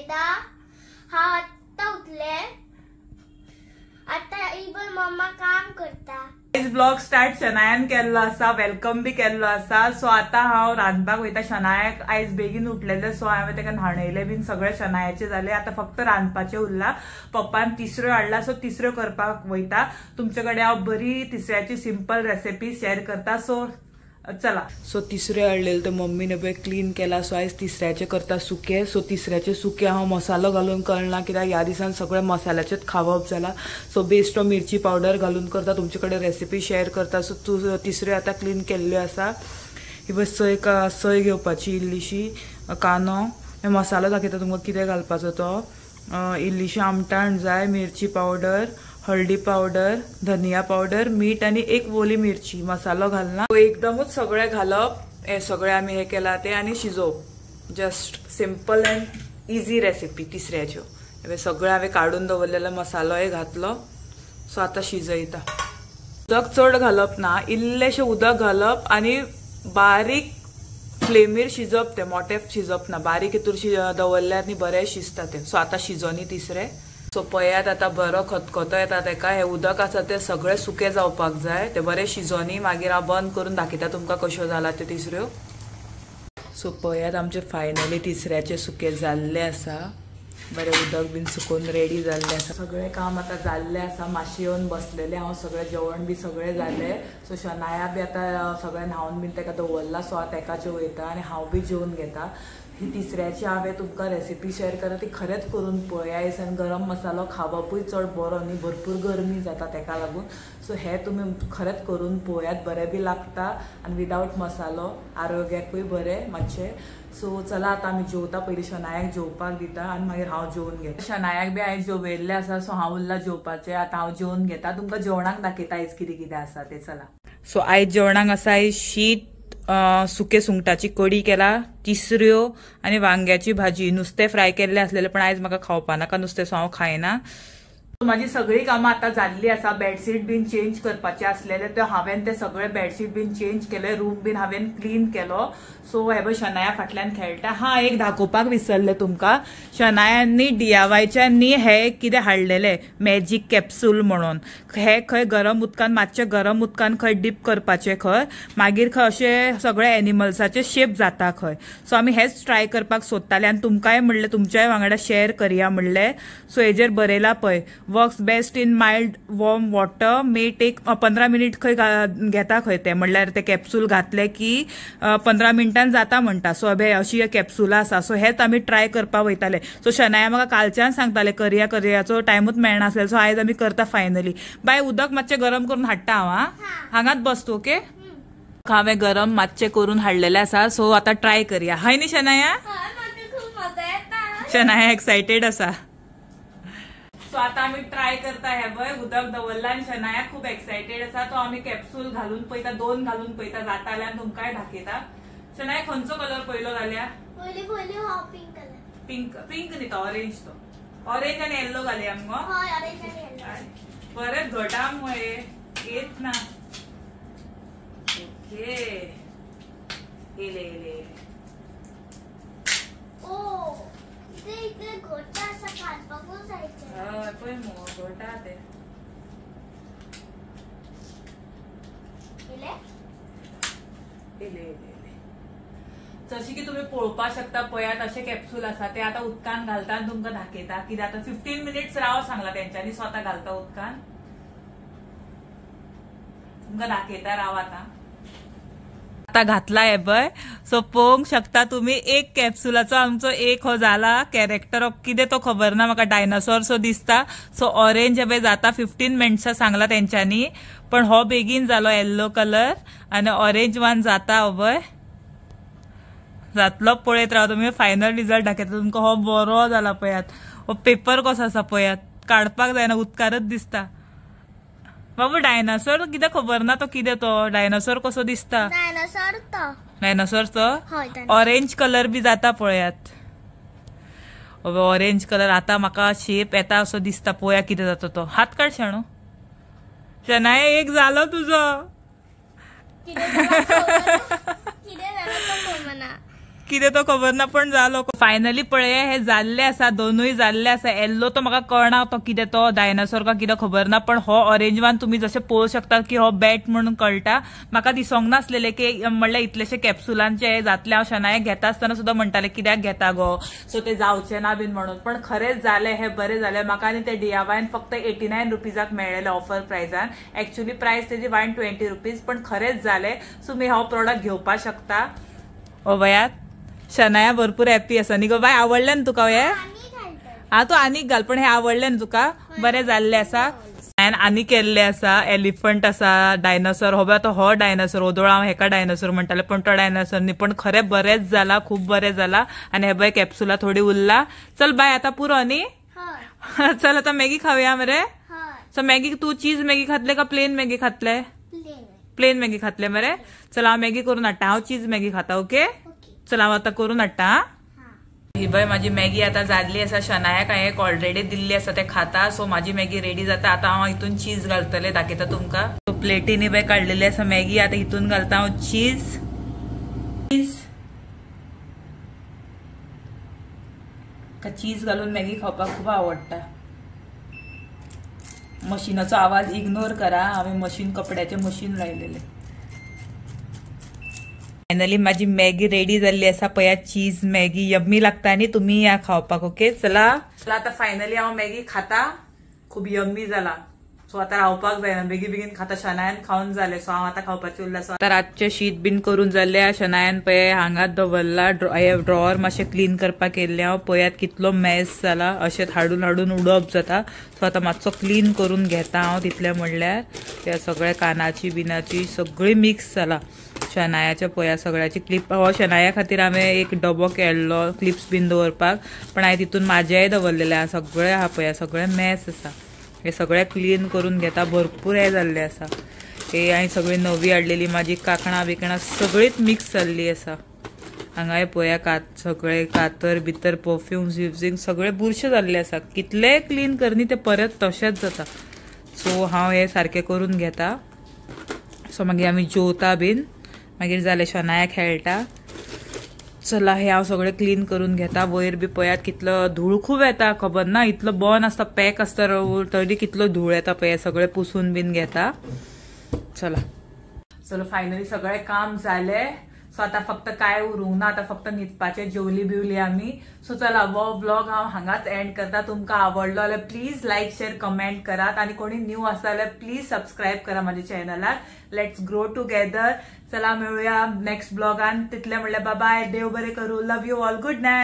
वेदा हा आत्ता उठले आता इवन मम्मा काम करता। ब्लॉग स्टार्ट शनायान केल्लो आसा वेलकम बी केल्लो आसा। सो आता हांव रांदपाक वयता। शनायाक आयज बेगीन उठलेले सो हांवें तेका न्हाणयले बीन सगळे शनायाचे जाले। आता फक्त रांदपाचे उरला। पप्पान तिसऱ्यो हाडला सो तिसऱ्यो करपाक वयता। तुमचे कडेन हांव बरी तिसऱ्याची सिंपल रेसिपी शेअर करता। सो चला। सो तिसरे हाडलेले ते मम्मीने पळय क्लीन केला। सो आयज तिसऱ्याचे करता सुके। सो तिसऱ्याचे सुके हांव मसालो घालून करना कित्याक ह्या दिसान सगळे मसाल्याचेच खावप जाला। सो बेस्ट मिरची पावडर घालून करता। तुमचे कडेन रेसिपी शेअर करता। सो तिसऱ्यो आता क्लीन केल्ल्यो आसा। ही बस सय घेवपाची इल्लीशी कांदो मसालो दाखयता तुमकां कितें घालपाचो तो। इल्लीशी आमटाण जाय मिरची पावडर हळदी पावडर धनिया पावडर मीठ आणि एक ओली मिरची मसालो घालना एकदमच सगळे घालप। हे सगळे आम्ही हे केला ते आणि शिजोवप। Just simple and easy recipe तिसऱ्याच्यो। हे सगळे हांवें काढून दवरलेलो मसालो हे घातलो। सो आता शिजयता। उदक चड घालप ना इल्लेशें उदक घालप आणि बारीक फ्लेमीर शिजप। ते मोठे शिजप ना बारीक हितूर दवरल्यार न्ही बरें शिजता ते। सो आता शिजोनी तिसरे। सो पळयात आता बरो खतखतो येता तेका। हे उदक आसा ते सगळे सुके जावपाक जाय। ते बरे शिजोनी मागीर हांव बंद करून दाखयता तुमकां कश्यो जाला त्यो तिसऱ्यो। सो पळयात आमचे फायनली तिसऱ्याचे सुके जाल्ले आसा। बरे उदक बीन सुकून रेडी जाल्ले आसा। सगळे काम आता जाल्ले आसा। मातशें येवन बसलेले हांव सगळे जेवण बी सगळे जाले। सो शनाया बी आता सगळे न्हावन बीन तेका दवरला। सो हांव तेका जेवयता आणि हांव बी जेवन घेता। ही तिसऱ्याची हांवें तुमकां रेसिपी शेअर करता ती खरेंच करून पळया। दिसान गरम मसालो खावपूय चड बरो न्ही भरपूर गरमी जाता तेका लागून। सो हे तुमी खरेंच करून पळयात बरें बी लागता आनी विदाउट मसालो आरोग्याकूय बरें मातशें। सो चला आता आमी जेवता। पयलीं शनायाक जेवपाक दिता आनी मागीर हांव जेवून घेता। शनायाक बी आयज जेवयल्लें आसा सो हांव उरला जेवपाचें। आतां हांव जेवून घेता तुमकां जेवणाक दाखयता आयज कितें कितें आसा ते। चला। सो आयज जेवणाक आसा आयज शीत सुके सुंगटाची कडी केला तिसऱ्यो आणि वांग्याची भाजी। नुस्तें फ्राय केल्ले आसलेले पण आयज म्हाका खावपा नाका नुस्तें सो हांव खायना। माझी सगळी कामां आता जाल्ली आसा। बेडशीट बीन चेंज करपाचे आसलेले ते हांवें ते सगळे बेडशीट बीन चेंज केले। रूम बीन हांवें क्लीन केलो। सो हे पळय शनाया फाटल्यान खेळटा। हा एक दाखोवपाक विसरले तुमकां। शनायांनी DIYच्यांनी हे कितें हाडलेले मॅजिक कॅप्सूल म्हणून। हे खंय गरम उदकान मातशे गरम उदकान खंय डीप करपाचे खंय मागीर खंय असे सगळे एनिमल्साचे शेप जाता खंय। सो आमी हेच ट्राय करपाक सोदताले आनी तुमकांय म्हणले तुमच्याय वांगडा शेअर करया म्हणले। सो हेजेर बरयला पळय works best in mild warm water may take 15 minute खंय घेता खंय ते म्हणल्यार ते कॅप्सूल घातले की 15 मिनिटांन जाता म्हणटा। सो हे अशी कॅप्सूला आसा। सो हेच आमी ट्राय करपाक वयताले। सो शनाया म्हाका कालच्यान सांगताले करयाचो टायमूच मेळनासलेलो। सो आयज आमी करता फायनली। बाय उदक मातशें गरम करून हाडटा हांव। हांगाच बस तूं ओके। हांवें गरम मातशें करून हाडलेले आसा। सो आता ट्राय करया हाय न्ही शनाया। शनाया एक्सायटेड आसा। सो आता आम्ही ट्राय करता। हे बय उदक दवरला आनी शनाया खूप एक्सायटेड आसा। तो आम्ही कॅप्सूल घालून पळयता 2 घालून पळयता जाता जाल्यार तुमकांय दाखयता। शनाया खंयचो कलर पयलो घालया। पयली हो पिंक कलर। पिंक न्ही तो ऑरेंज तो। ऑरेंज आणि येल्लो घालया मगो। हय ऑरेंज आणि येल्लो। बरें घटा मये येत ना। ओके येले ओ इथे घोटा असा खानपाकून जायचं। हय पळय मगो घोटा ते येले जशी की तुम्ही पळोवपाक शकता पळयात असे कॅप्सूल आसा ते आता उदकान घालता आनी तुमकां दाखयता कितें आता 15 मिनिट्स राव सांगला तेंच्यांनी। सो आता घालता उदकान तुमकां दाखयता राव आता घातला हे पळय। सो पळोवंक शकता तुम्ही एक कॅप्सूलाचो आमचो एक हो जाला कॅरेक्टर कितें तो खबर ना म्हाका डायनासोर सो दिसता। सो ऑरेंज हे जाता 15 मिनिट्स सांगला तेंच्यांनी पण हो बेगीन जालो येल्लो कलर आणि ऑरेंज वन जाता हो पळय जातलो पळयत राव तुम्ही। फायनल रिजल्ट दाखयता तुमकां। हो बरो जाला पळयात। हो पेपर कसो आसा पळयात काडपाक जायना उदकारच दिसता। बाबू डायनासोर कितें खबर ना तो कितें तो डायनासोर कसो दिसता। डायनासोर तो ऑरेंज कलर बी जाता पळयात। ऑरेंज कलर आता म्हाका शेप येता असो दिसता। पळया कितें जाता तो। हात काढ शाणू। शनाया एक जालो तुजो। कितें तो खबर ना पण जालो फायनली पळय हे जाल्ले आसा दोनूय जाल्ले आसा येल्लो तो म्हाका कळना तो कितें तो डायनासोर का कितें खबर ना पण हो ऑरेंज वन तुम्ही जसे पळोवं शकता की हो बॅट म्हणून कळटा म्हाका दिसोंक नासलेले की म्हणल्यार इतलेशे कॅप्सुलांचे जातले हांव शनाये घेता आसतना सुद्धा म्हणटाले कित्याक घेता गो सो ते जावचे ना बीन म्हणून पण खरेंच जाले हे बरे जाले म्हाका आनी ते DIYन फक्त 89 रुपीजाक मेळ्ळेले ऑफर प्रायसान एक्चुअली प्राइस तेजी 120 रुपीज पण खरेंच जाले सो मी हो प्रोडक्ट घेवपाक शकता ओ बयात शनाया भरपूर हॅपी आसा न्ही गो बाय आवडले ना तुका हे हा तू आनीक घाल पण हे आवडले ना तुका बरे जाल्ले आसा आनी केल्ले आसा एलिफंट आसा डायनासोर हो तो हो डायनासोर ओदोळ हांव हेका डायनासोर म्हणटाले पण तो डायनासोर न्ही पण खरें बरेंच जाला खूप बरें जाला आनी हे बाय कॅप्सुला थोडी उरला चल बाय आता पुरो न्ही चल आता मॅगी खावया मरे सो मॅगी तू चीज मॅगी खातले का प्लेन मॅगी खातले प्लेन मॅगी खातले मरे चल हांव मॅगी करून हाडटा हांव चीज मॅगी खाता ओके चल हांव आता करून हाडटा ही बाय माझी मॅगी आता जाल्ली आसा शनायाक हांवें एक ऑलरेडी दिल्ली आसा ते खाता सो माझी मॅगी रेडी जाता आता हांव हितून चीज घालतले दाखयता तुमका सो प्लेटीनी बाय काडलेली आसा मॅगी आता हितून घालता हांव चीज चीज घालून मॅगी खावपाक खूप आवडटा मशीनाचो आवाज इग्नोर करा हांवें मशीन कपड्याचे मशीन लायलेले फायनली माझी मॅगी रेडी झाली आसा पया चीज मॅगी यम्मी लागता आणि तुम्ही या खावपाक ओके चला आता फायनली हांव मॅगी खाता खूप यम्मी जाला सो आता रावपाक जायना बेगीन खाता शनायान खाऊन जाले सो हांव आता खावपाचें उरला सो आता रातचे शीत बीन करून जाल्ले शनायान पळय हांगात दवरला ड्रॉवर मातशें क्लीन करपाक येयल्ले हांव पळयात कितलो मॅस जाला अशें हाडून हाडून उडप जाता सो आता मातसो क्लीन करून घेता हांव तितले म्हणल्यार त्या सगळ्या कानाची बिनाची सगळी मिक्स जाला शनायाच्या पया सगळ्याची क्लिप हो शनाया खातीर हांवें एक डबो केल्लो क्लिप्स बीन दवरपाक पण हांवें तितून म्हाजेय दवरलेले आसा सगळे आहा पया सगळे मॅस आसा हे सगळे क्लीन करून घेता भरपूर हे जाल्ले आसा हे हांवें सगळी नवी हाडलेली माझी काकणां बिकणां सगळीच मिक्स जाल्ली आसा हांगा हे पया सगळे कातर भितर परफ्यूम्स युजींग सगळे बुरशे जाल्ले आसा कितले क्लीन करनी ते परत तशेंच जाता सो हांव हे सारखे करून घेता सो मागीर आमी जेवता बीन मागीर जाले शनाया खेळटा चला हे हांव सगळे क्लीन करून घेता वयर बी पळयात कितलो धूळ खूप येता खबर ना इतलो बर्न आसता पॅक आसता तरी कितलो धूळ येता पळय सगळे पुसून बीन घेता चला चलो फायनली सगळे काम जाले सो आता फक्त काय उरूंक ना आता फक्त न्हिदपाचे जेवली बिवली आमी सो चला वो व्लॉग हांव हांगाच एंड करता तुमकां आवडलो जाल्यार प्लीज लाईक शेअर कमेंट करात आणि कोणी न्यू आसा जाल्यार प्लीज सबस्क्राईब करा माझ्या चॅनलाक लेट्स ग्रो टुगेदर चला मेळुया नेक्स्ट ब्लॉगान तितले म्हणल्यार बाय बाय देव बरे करू love you all good night